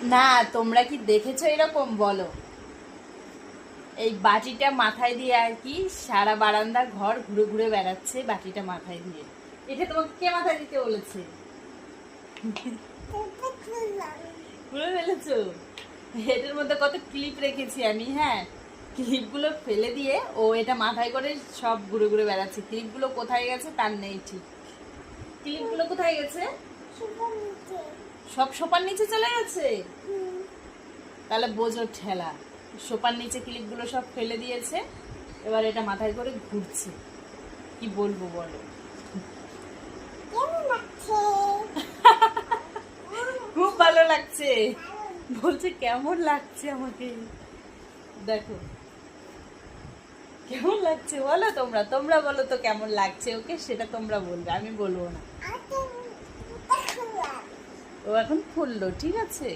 না, তোমরা কি দেখেছো এরকম? বলো। এই বাটিটা মাথায় দিয়ে আর কি সারা বারান্দা ঘর ঘুরে ঘুরে বেড়াচ্ছে বাটিটা মাথায় দিয়ে। এটা তোমাকে কে মাথায় দিতে বলেছে? ঘুরে ফেলেছো? এটার মধ্যে কত ক্লিপ রেখেছি আমি, হ্যাঁ, ক্লিপগুলো ফেলে দিয়ে ও এটা মাথায় করে সব ঘুরে ঘুরে বেড়াচ্ছে। ক্লিপগুলো কোথায় গেছে তার নেই ঠিক। ক্লিপগুলো কোথায় গেছে? সব সোফার নিচে চলে গেছে। তাহলে বোঝো ঠেলা। সোফার নিচে ক্লিপগুলো সব ফেলে দিয়েছে, এবার এটা মাথায় করে ঘুরছে। কি বলবো বলো? খুব ভালো লাগছে বলছে। কেমন লাগছে আমাকে দেখো, কেমন লাগছে বলো। তোমরা তোমরা বলো তো কেমন লাগছে ওকে, সেটা তোমরা বলবে, আমি বলবো না। ও এখন ফুললো, ঠিক আছে।